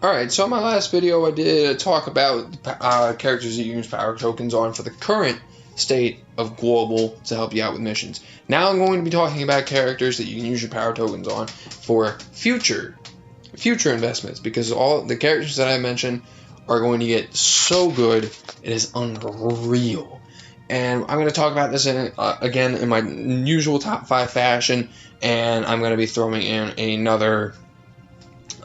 Alright, so in my last video I did talk about characters that you use power tokens on for the current state of global to help you out with missions. Now I'm going to be talking about characters that you can use your power tokens on for future investments, because all the characters that I mentioned are going to get so good, it is unreal. And I'm going to talk about this again in my usual top 5 fashion, and I'm going to be throwing in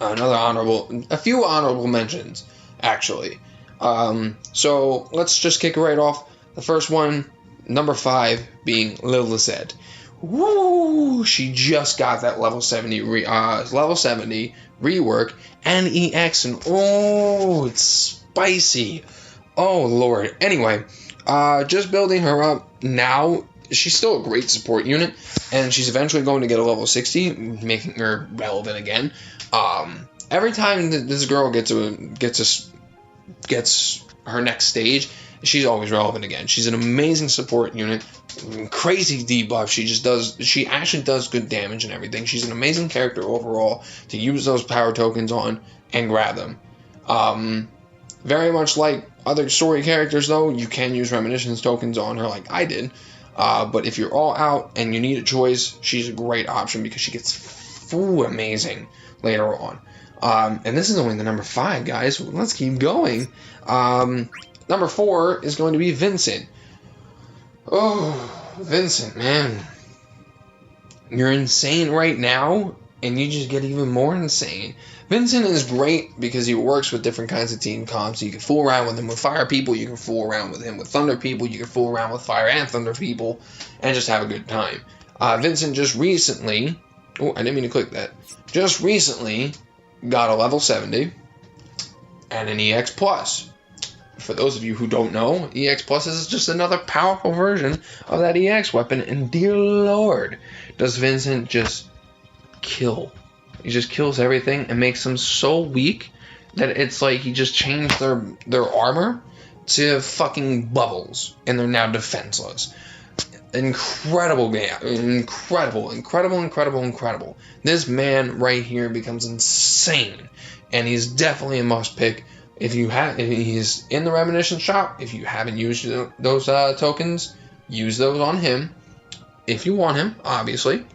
a few honorable mentions, actually. So let's just kick it right off. The first one, number 5, being Lilith. Woo! She just got that level 70 rework and EX, and oh, it's spicy. Oh lord. Anyway, just building her up now. She's still a great support unit, and she's eventually going to get a level 60, making her relevant again. Every time this girl gets her next stage, she's always relevant again. She's an amazing support unit, crazy debuff. She actually does good damage and everything. She's an amazing character overall to use those power tokens on and grab them. Very much like other story characters, though, you can use Reminiscence tokens on her like I did. But if you're all out and you need a choice, she's a great option because she gets full amazing later on. And this is only the number 5, guys. Let's keep going. Number 4 is going to be Vincent. Oh, Vincent, man. You're insane right now, and you just get even more insane. Vincent is great because he works with different kinds of team comps. You can fool around with him with fire people. You can fool around with him with thunder people. You can fool around with fire and thunder people and just have a good time. Vincent just recently... Oh, I didn't mean to click that. Just recently got a level 70 and an EX+. For those of you who don't know, EX+ is just another powerful version of that EX weapon, and dear lord, does Vincent just kill. He just kills everything and makes them so weak that it's like he just changed their armor to fucking bubbles, and they're now defenseless. Incredible game. Incredible. This man right here becomes insane, and he's definitely a must pick. If he's in the Reminiscence shop, if you haven't used those tokens, use those on him. If you want him, obviously,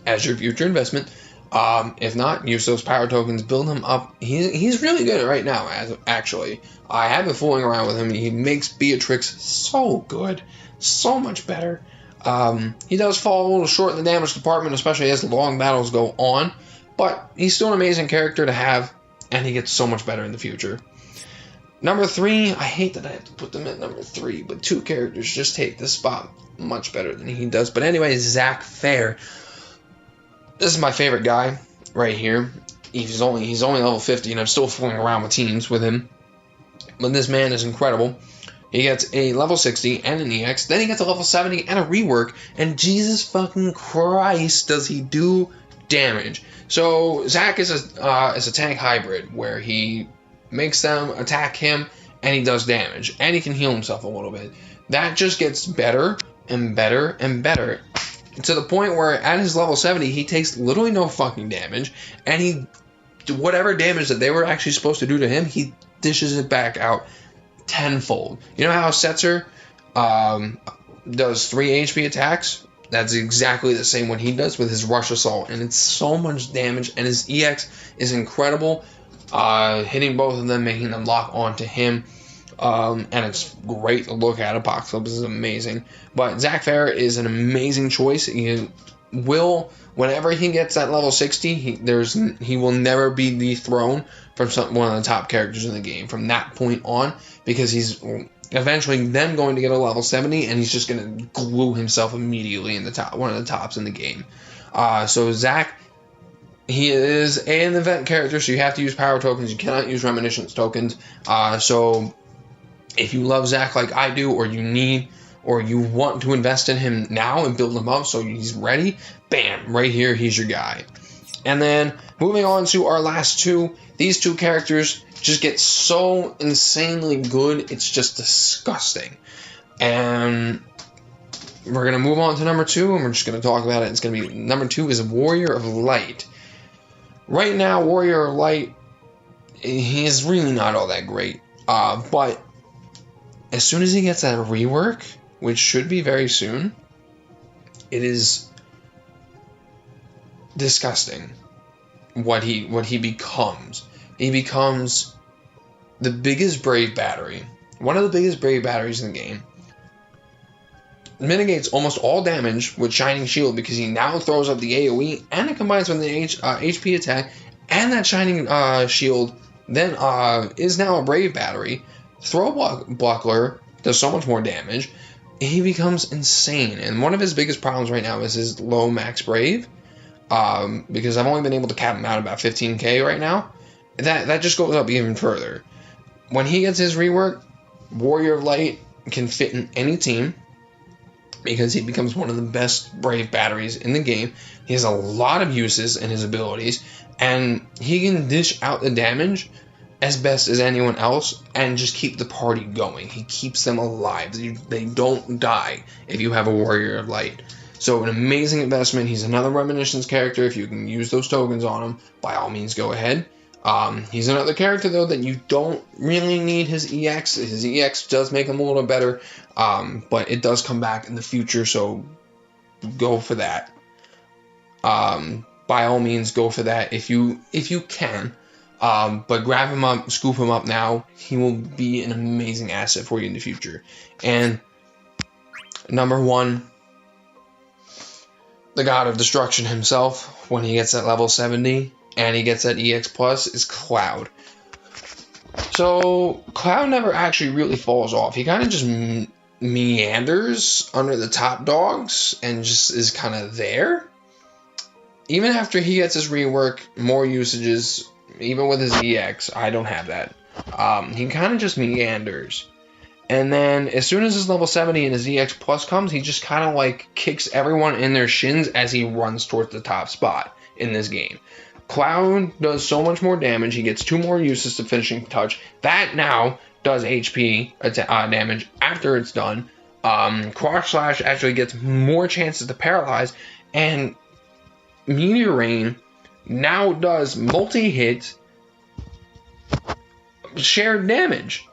as your future investment. If not, use those power tokens, build him up. He's really good right now, actually. I have been fooling around with him. He makes Beatrix so good. So much better. He does fall a little short in the damage department, especially as long battles go on. But he's still an amazing character to have, and he gets so much better in the future. Number 3, I hate that I have to put them at number 3, but 2 characters just take this spot much better than he does. But anyway, Zack Fair. This is my favorite guy right here. He's only level 50, and I'm still fooling around with teams with him. But this man is incredible. He gets a level 60 and an EX. Then he gets a level 70 and a rework. And Jesus fucking Christ, does he do damage. So Zack is a tank hybrid where he makes them attack him and he does damage. And he can heal himself a little bit. That just gets better and better and better. To the point where at his level 70, he takes literally no fucking damage. And whatever damage that they were actually supposed to do to him, he dishes it back out tenfold. You know how Setzer does 3 HP attacks? That's exactly the same what he does with his Rush Assault. And it's so much damage. And his EX is incredible. Hitting both of them, making them lock onto him. And it's great to look at. Apocalypse is amazing. But Zack Fair is an amazing choice. He will, whenever he gets that level 60, he will never be dethroned from one of the top characters in the game from that point on, because he's eventually then going to get a level 70, and he's just going to glue himself immediately in the top, one of the tops in the game. So Zack, he is an event character, so you have to use power tokens. You cannot use Reminiscence tokens. So if you love Zack like I do, or you need, or you want to invest in him now and build him up so he's ready, bam, right here, he's your guy. And then moving on to our last 2, these 2 characters just get so insanely good, it's just disgusting. And we're going to move on to number 2, and we're just going to talk about it. It's going to be, number 2 is Warrior of Light. Right now, Warrior of Light he's really not all that great. But as soon as he gets that rework, which should be very soon, it is disgusting what he becomes. He becomes the biggest Brave battery, one of the biggest Brave batteries in the game. Mitigates almost all damage with Shining Shield because he now throws up the AoE and it combines with the HP attack, and that Shining Shield then is now a Brave battery. Throw Buckler does so much more damage. He becomes insane, and one of his biggest problems right now is his low max Brave, because I've only been able to cap him out about 15k right now. That just goes up even further. When he gets his rework, Warrior of Light can fit in any team because he becomes one of the best Brave batteries in the game. He has a lot of uses in his abilities, and he can dish out the damage as best as anyone else and just keep the party going. He keeps them alive. They don't die if you have a Warrior of Light. So an amazing investment. He's another Reminiscence character. If you can use those tokens on him, by all means go ahead. He's another character though that you don't really need his EX. His EX does make him a little better, but it does come back in the future, so go for that. By all means go for that if you can. But grab him up, scoop him up now. He will be an amazing asset for you in the future. And number one, the God of Destruction himself, when he gets at level 70 and he gets that EX plus, is Cloud. So Cloud never actually really falls off. He kind of just meanders under the top dogs and just is kind of there. Even after he gets his rework, more usages, even with his EX, I don't have that. He kind of just meanders. And then as soon as his level 70 and his EX plus comes, he just kind of like kicks everyone in their shins as he runs towards the top spot in this game. Cloud does so much more damage. He gets 2 more uses to Finishing Touch. That now does HP damage after it's done. Cross Slash actually gets more chances to paralyze. And Meteor Rain now does multi-hit shared damage.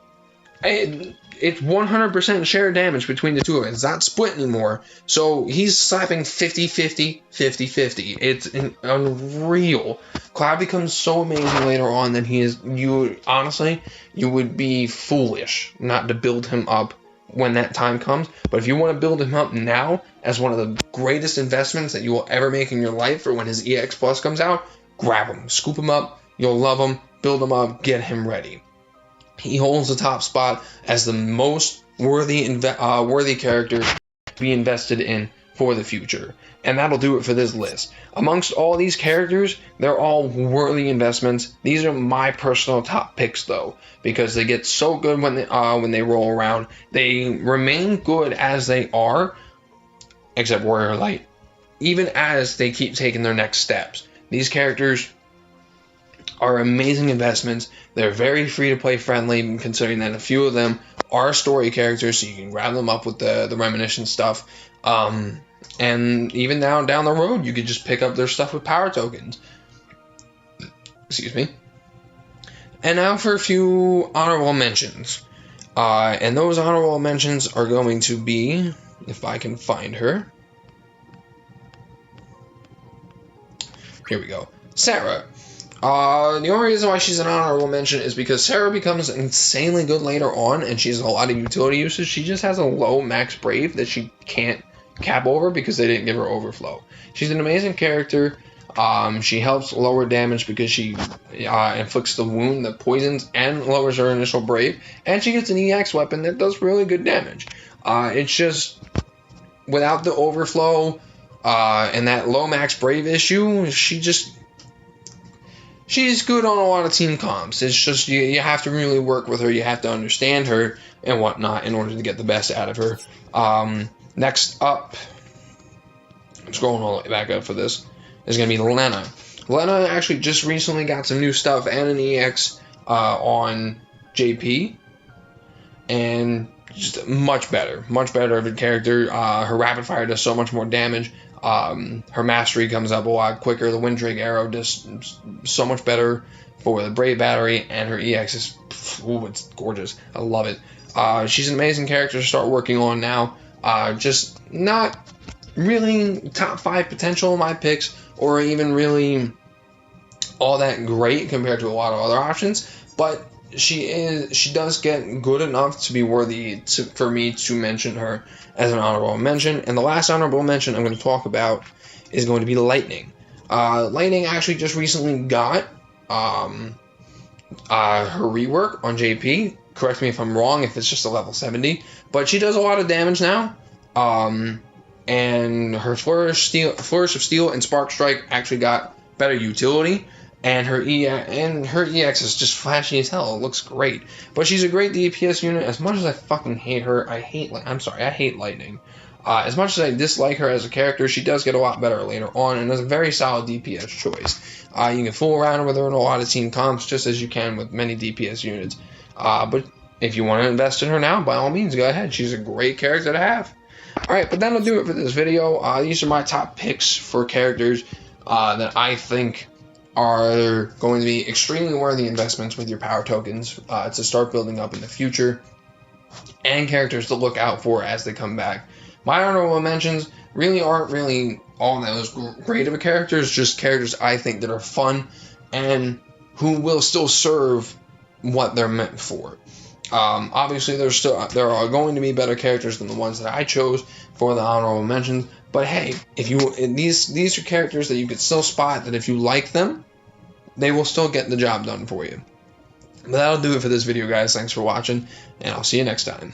It's 100% shared damage between the two of it. It's not split anymore. So he's slapping 50-50, 50-50. It's unreal. Cloud becomes so amazing later on that he is. Honestly, you would be foolish not to build him up when that time comes. But if you want to build him up now as one of the greatest investments that you will ever make in your life, for when his EX Plus comes out, grab him, scoop him up. You'll love him. Build him up. Get him ready. He holds the top spot as the most worthy character to be invested in for the future. And that'll do it for this list. Amongst all these characters, they're all worthy investments. These are my personal top picks, though, because they get so good when they roll around. They remain good as they are, except Warrior Light, even as they keep taking their next steps. These characters are amazing investments. They're very free-to-play friendly, considering that a few of them are story characters, so you can grab them up with the Reminiscence stuff. And even down the road, you could just pick up their stuff with power tokens. Excuse me. And now for a few honorable mentions. And those honorable mentions are going to be, if I can find her. Here we go. Sarah. The only reason why she's an honorable mention is because Sarah becomes insanely good later on, and she has a lot of utility uses. She just has a low max Brave that she can't cap over because they didn't give her overflow. She's an amazing character. She helps lower damage because she inflicts the wound that poisons and lowers her initial Brave, and she gets an EX weapon that does really good damage. It's just, without the overflow and that low max Brave issue, she's good on a lot of team comps. It's just you have to really work with her. You have to understand her and whatnot in order to get the best out of her. Next up, I'm scrolling all the way back up for this, is going to be Lena. Lena actually just recently got some new stuff and an EX on JP. And just much better of a character. Her rapid fire does so much more damage. Her mastery comes up a lot quicker. The Winddrake arrow does so much better for the Brave Battery, and her EX is, ooh, it's gorgeous. I love it. She's an amazing character to start working on now. Just not really top 5 potential in my picks, or even really all that great compared to a lot of other options, but she does get good enough to be worthy for me to mention her as an honorable mention. And the last honorable mention I'm going to talk about is going to be Lightning. Lightning actually just recently got her rework on JP. Correct me if I'm wrong, if it's just a level 70, but she does a lot of damage now. And her Flourish of Steel and Spark Strike actually got better utility, and her EX is just flashy as hell. It looks great, but she's a great DPS unit. As much as I fucking hate her, I hate Lightning. As much as I dislike her as a character, she does get a lot better later on, and is a very solid DPS choice. You can fool around with her in a lot of team comps, just as you can with many DPS units. But if you want to invest in her now, by all means, go ahead. She's a great character to have. Alright, but that'll do it for this video. These are my top picks for characters that I think are going to be extremely worthy investments with your power tokens to start building up in the future, and characters to look out for as they come back. My honorable mentions really aren't really all those great of a characters, just characters I think that are fun and who will still serve what they're meant for. Obviously, there are going to be better characters than the ones that I chose for the honorable mentions. But hey, these are characters that you could still spot that if you like them, they will still get the job done for you. But that'll do it for this video, guys. Thanks for watching, and I'll see you next time.